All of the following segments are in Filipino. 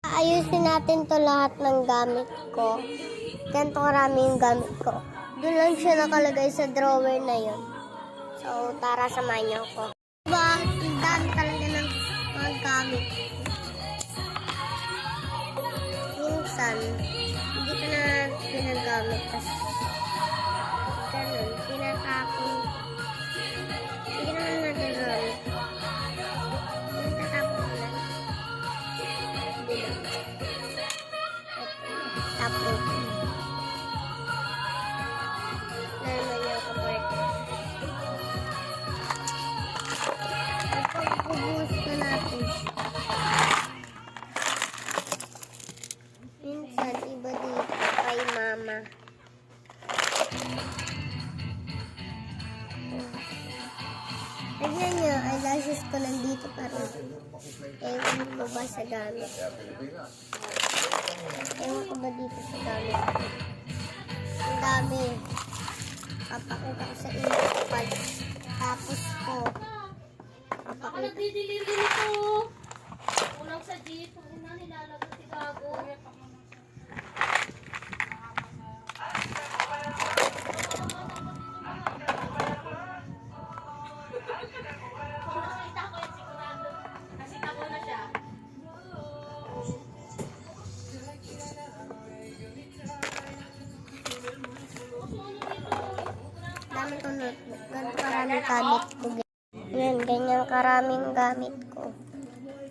Ayusin natin to lahat ng gamit ko. Ganito karami yung gamit ko. Doon lang siya nakalagay sa drawer na yun. So, tara samahan niyo ako. Diba, ang dami talaga ng mga gamit. Minsan, hindi ko na ginagamit. Tapos, ganun, pinatapon. Hindi naman nagagamit. Pinatapon ko lang. Tapos, naman yung kapart. Pagpubuhos ko natin. Minsan, iba dito kay mama. Tignan nyo, eyelashes ko nandito pa rin. Ewan ko ba sa gamit? Ewan ko ba dito sa gamit? Ang dami. Papakita ko sa inyo. Tapos ko. Ako nagdi-deliver nito. Ulang sa jeep. Una nilalagay si Gago. Nakita ko yung sigurado. Nasita ko na siya. Dami ko notebook. Ganito karaming gamit ko. Yan, ganyan karaming gamit ko.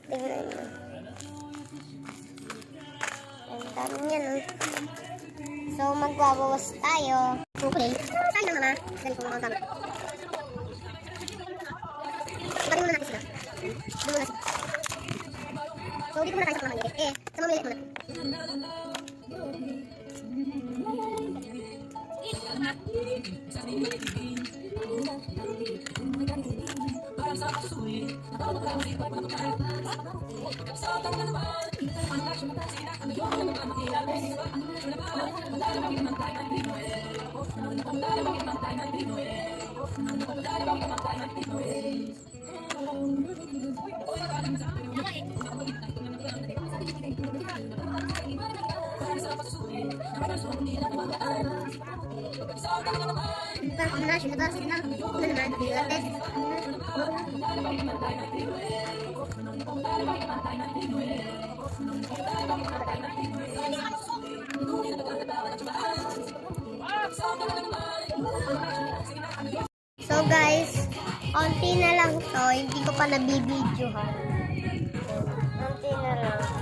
Tingnan nyo. Ang dami yan. So, magbabawas tayo. Okay. Saan na mama? Ganito mga gamit. Bagay muna natin sila. Doon muna sila. So, dito muna tayo sa pamamili. Sa mamili muna. So guys, konti na lang to, hindi ko pa nabibidyo ha. Konti na lang.